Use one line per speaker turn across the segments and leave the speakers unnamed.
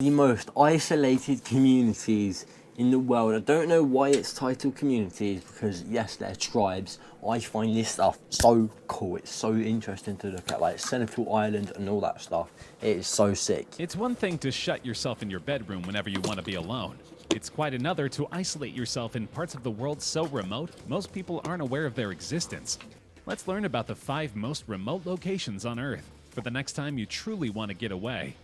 The most isolated communities in the world. I don't know why it's titled communities, because yes, they're tribes. I find this stuff so cool. It's so interesting to look at, like Senegal Island and all that stuff. It is so sick.
It's one thing to shut yourself in your bedroom whenever you want to be alone. It's quite another to isolate yourself in parts of the world so remote, most people aren't aware of their existence. Let's learn about the 5 most remote locations on Earth for the next time you truly want to get away.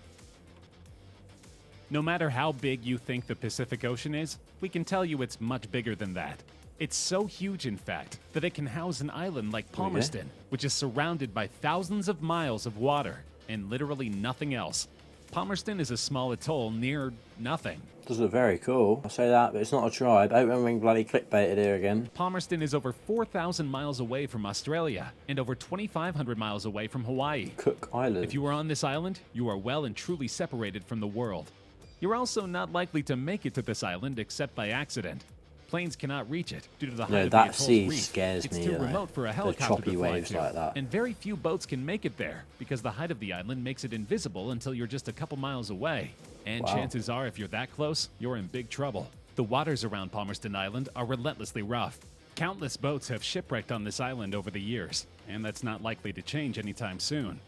No matter how big you think the Pacific Ocean is, we can tell you it's much bigger than that. It's so huge, in fact, that it can house an island like Palmerston, which is surrounded by thousands of miles of water and literally nothing else. Palmerston is a small atoll near nothing.
Does look very cool. I say that, but it's not a tribe. I hope I'm being bloody clickbaited here again.
Palmerston is over 4,000 miles away from Australia and over 2,500 miles away from Hawaii.
Cook Island.
If you are on this island, you are well and truly separated from the world. You're also not likely to make it to this island except by accident. Planes cannot reach it due to the height of the atoll's
sea
reef.
scares
It's
me.
too remote for a helicopter
choppy
to fly
waves
to,
like that.
and very few boats can make it there because the height of the island makes it invisible until you're just a couple miles away. And chances are, if you're that close, you're in big trouble. The waters around Palmerston Island are relentlessly rough. Countless boats have shipwrecked on this island over the years, and that's not likely to change anytime soon.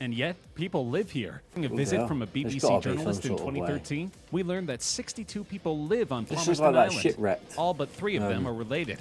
And yet, people live here. A visit from a BBC journalist in 2013, we learned that 62 people live on Palmerston Island.
Shipwrecked.
All but 3 of them are related.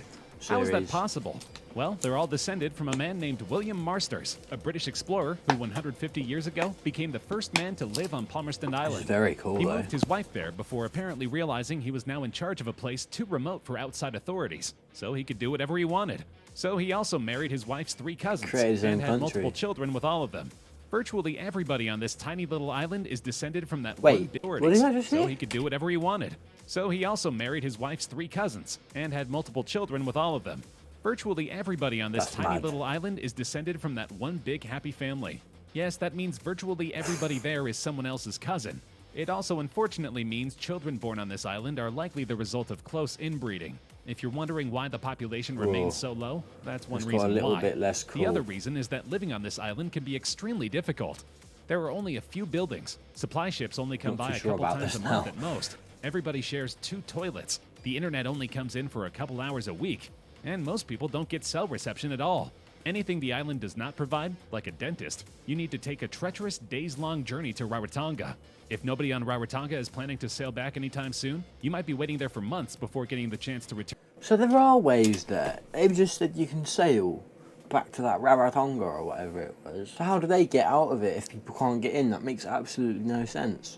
How is that possible? Well, they're all descended from a man named William Marsters, a British explorer who 150 years ago became the first man to live on Palmerston Island.
Very cool,
He moved his wife there before apparently realizing he was now in charge of a place too remote for outside authorities, so he could do whatever he wanted. So he also married his wife's 3 cousins and had multiple children with all of them. Virtually everybody on this tiny little island is descended from that one authority, so he could do whatever he wanted. So he also married his wife's 3 cousins and had multiple children with all of them. Virtually everybody on this tiny little island is descended from that one big happy family. Yes, that means virtually everybody there is someone else's cousin. It also unfortunately means children born on this island are likely the result of close inbreeding. If you're wondering why the population remains so low, that's one reason why. The other reason is that living on this island can be extremely difficult. There are only a few buildings. Supply ships only come by a couple times a month at most. Everybody shares 2 toilets. The internet only comes in for a couple hours a week. And most people don't get cell reception at all. Anything the island does not provide, like a dentist, you need to take a treacherous days-long journey to Rarotonga. If nobody on Rarotonga is planning to sail back anytime soon, you might be waiting there for months before getting the chance to return.
So there are ways there. They just said you can sail back to that Rarotonga or whatever it was. So how do they get out of it if people can't get in? That makes absolutely no sense.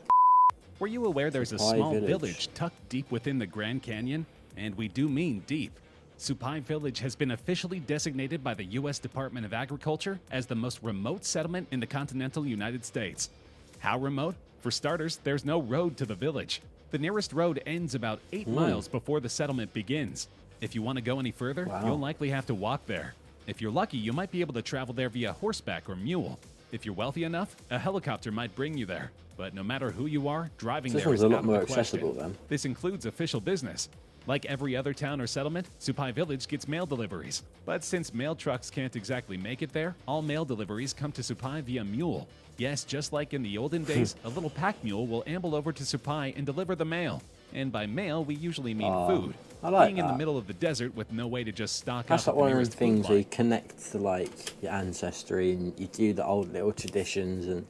Were you aware there's a small village tucked deep within the Grand Canyon? And we do mean deep. Supai Village has been officially designated by the U.S. Department of Agriculture as the most remote settlement in the continental United States. How remote? For starters, there's no road to the village. The nearest road ends about 8 miles before the settlement begins. If you want to go any further, you'll likely have to walk there. If you're lucky, you might be able to travel there via horseback or mule. If you're wealthy enough, a helicopter might bring you there. But no matter who you are, driving there is
a lot
out of
more
the question.
accessible then.
This includes official business. Like every other town or settlement, Supai Village gets mail deliveries. But since mail trucks can't exactly make it there, all mail deliveries come to Supai via mule. Yes, just like in the olden days, a little pack mule will amble over to Supai and deliver the mail. And by mail, we usually mean food. Being in the middle of the desert with no way to just stock up.
That's like one of those things where you connect to like your ancestry and you do the old little traditions, and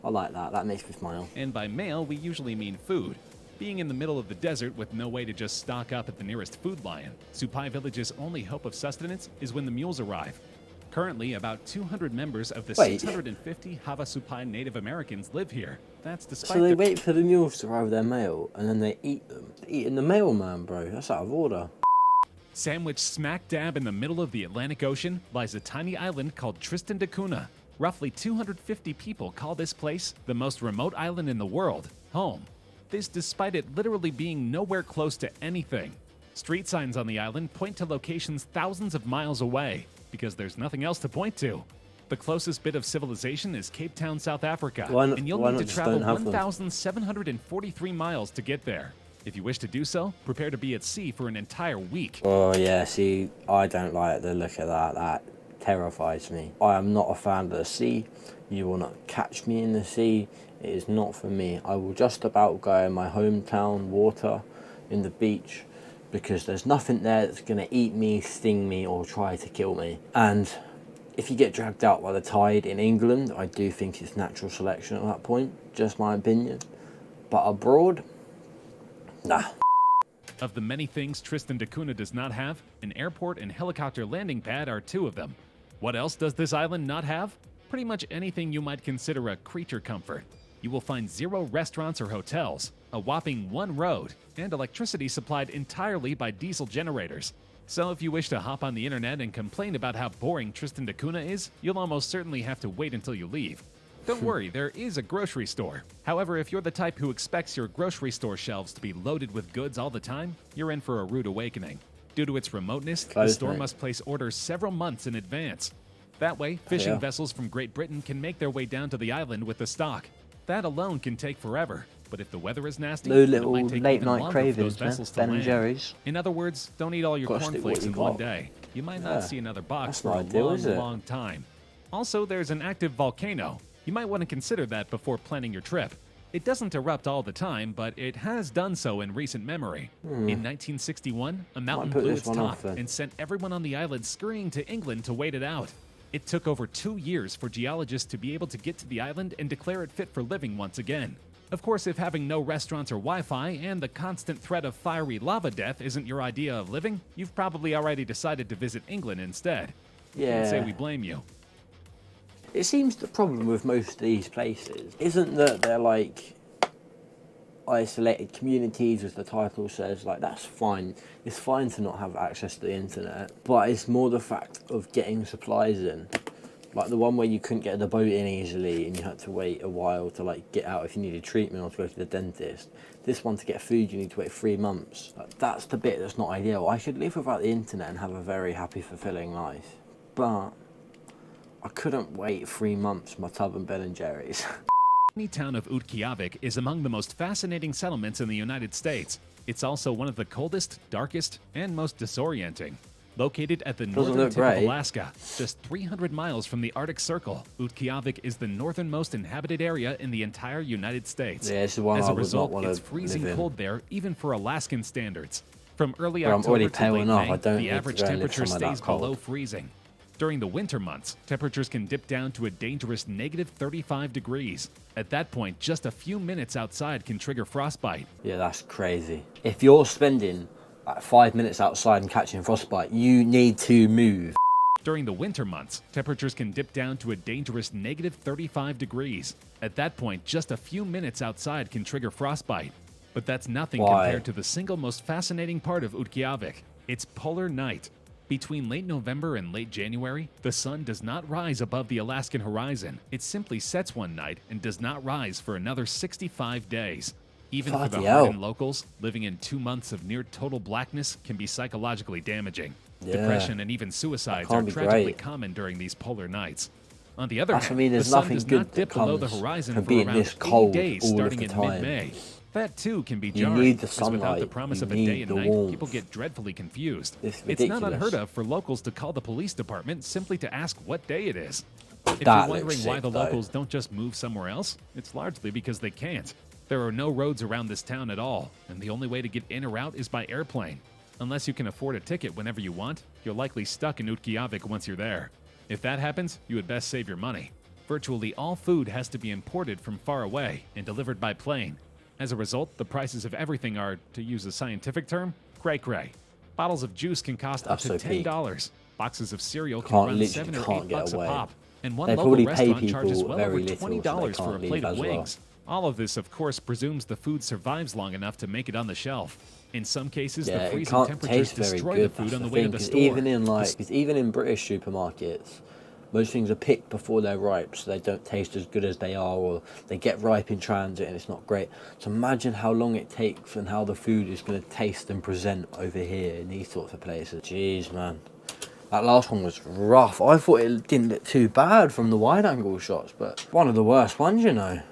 I like that. That makes me smile.
And by mail, we usually mean food. Being in the middle of the desert with no way to just stock up at the nearest food lion, Supai Village's only hope of sustenance is when the mules arrive. Currently, about 200 members of the 650 Havasupai Native Americans live here. That's despite.
So they wait for the mules to arrive with their mail and then they eat them. They're eating the mailman, bro. That's out of order.
Sandwiched smack dab in the middle of the Atlantic Ocean lies a tiny island called Tristan da Cunha. Roughly 250 people call this place the most remote island in the world home. This despite it literally being nowhere close to anything. Street signs on the island point to locations thousands of miles away because there's nothing else to point to. The closest bit of civilization is Cape Town, South Africa, and you'll need to travel 1,743 miles to get there. If you wish to do so, prepare to be at sea for an entire week.
Oh yeah, see, I don't like the look of that. That terrifies me. I am not a fan of the sea. You will not catch me in the sea. It is not for me. I will just about go in my hometown water in the beach because there's nothing there that's going to eat me, sting me, or try to kill me. And if you get dragged out by the tide in England, I do think it's natural selection at that point, just my opinion. But abroad, nah.
Of the many things Tristan da Cunha does not have, an airport and helicopter landing pad are two of them. What else does this island not have? Pretty much anything you might consider a creature comfort. You will find 0 restaurants or hotels, a whopping 1 road, and electricity supplied entirely by diesel generators. So if you wish to hop on the internet and complain about how boring Tristan da Cunha is, you'll almost certainly have to wait until you leave. Don't worry, there is a grocery store. However, if you're the type who expects your grocery store shelves to be loaded with goods all the time, you're in for a rude awakening. Due to its remoteness, the store must place orders several months in advance. That way, fishing vessels from Great Britain can make their way down to the island with the stock. That alone can take forever, but if the weather is nasty,
no
it
little
might take
late
even
night
longer for those
cravings, man.
vessels to
Ben and
land.
Jerry's.
In other words, don't eat all your cornflakes in one day. You might not see another box for a long time. Also, there's an active volcano. You might want to consider that before planning your trip. It doesn't erupt all the time, but it has done so in recent memory. In 1961, a mountain blew its top and sent everyone on the island scurrying to England to wait it out. It took over 2 years for geologists to be able to get to the island and declare it fit for living once again. Of course, if having no restaurants or Wi-Fi and the constant threat of fiery lava death isn't your idea of living, you've probably already decided to visit England instead. Can't say we blame you.
It seems the problem with most of these places isn't that they're like isolated communities, as the title says. Like, that's fine. It's fine to not have access to the internet, but it's more the fact of getting supplies in. Like the one where you couldn't get the boat in easily and you had to wait a while to like get out if you needed treatment or to go to the dentist. This one, to get food, you need to wait 3 months. Like, that's the bit that's not ideal. I could live without the internet and have a very happy, fulfilling life, but I couldn't wait 3 months for my tub and Ben and Jerry's.
The town of Utqiagvik is among the most fascinating settlements in the United States. It's also one of the coldest, darkest, and most disorienting. Located at the northern tip of Alaska, just 300 miles from the Arctic Circle, Utqiagvik is the northernmost inhabited area in the entire United States.
As a result,
it's freezing cold there, even for Alaskan standards. From early October to late May, the average temperature stays below freezing. During the winter months, temperatures can dip down to a dangerous -35 degrees. At that point, just a few minutes outside can trigger frostbite.
Yeah, that's crazy. If you're spending like 5 minutes outside and catching frostbite, you need to move.
During the winter months, temperatures can dip down to a dangerous -35 degrees. At that point, just a few minutes outside can trigger frostbite. But that's nothing compared to the single most fascinating part of Utqiagvik. It's polar night. Between late November and late January, the sun does not rise above the Alaskan horizon. It simply sets one night and does not rise for another 65 days. Even for the hardened locals, living in 2 months of near total blackness can be psychologically damaging. Depression and even suicides are tragically common during these polar nights. On the other hand, the sun does not dip below the horizon for around 80 days starting in mid-May. That too can be jarring, because without the promise of a day and night, people get dreadfully confused. It's not unheard of for locals to call the police department simply to ask what day it is. If you're wondering why the locals don't just move somewhere else, it's largely because they can't. There are no roads around this town at all, and the only way to get in or out is by airplane. Unless you can afford a ticket whenever you want, you're likely stuck in Utqiagvik once you're there. If that happens, you would best save your money. Virtually all food has to be imported from far away and delivered by plane. As a result, the prices of everything are, to use a scientific term, cray-cray. Bottles of juice can cost up to $10. Boxes of cereal can run $7 or $8 a pop. And one local restaurant charges well over $20 for a plate of wings. All of this, of course, presumes the food survives long enough to make it on the shelf. In some cases, the freezing temperatures destroy the food on the way to the store.
Even in British supermarkets, most things are picked before they're ripe, so they don't taste as good as they are, or they get ripe in transit and it's not great. So imagine how long it takes and how the food is going to taste and present over here in these sorts of places. Jeez, man. That last one was rough. I thought it didn't look too bad from the wide angle shots, but one of the worst ones, you know.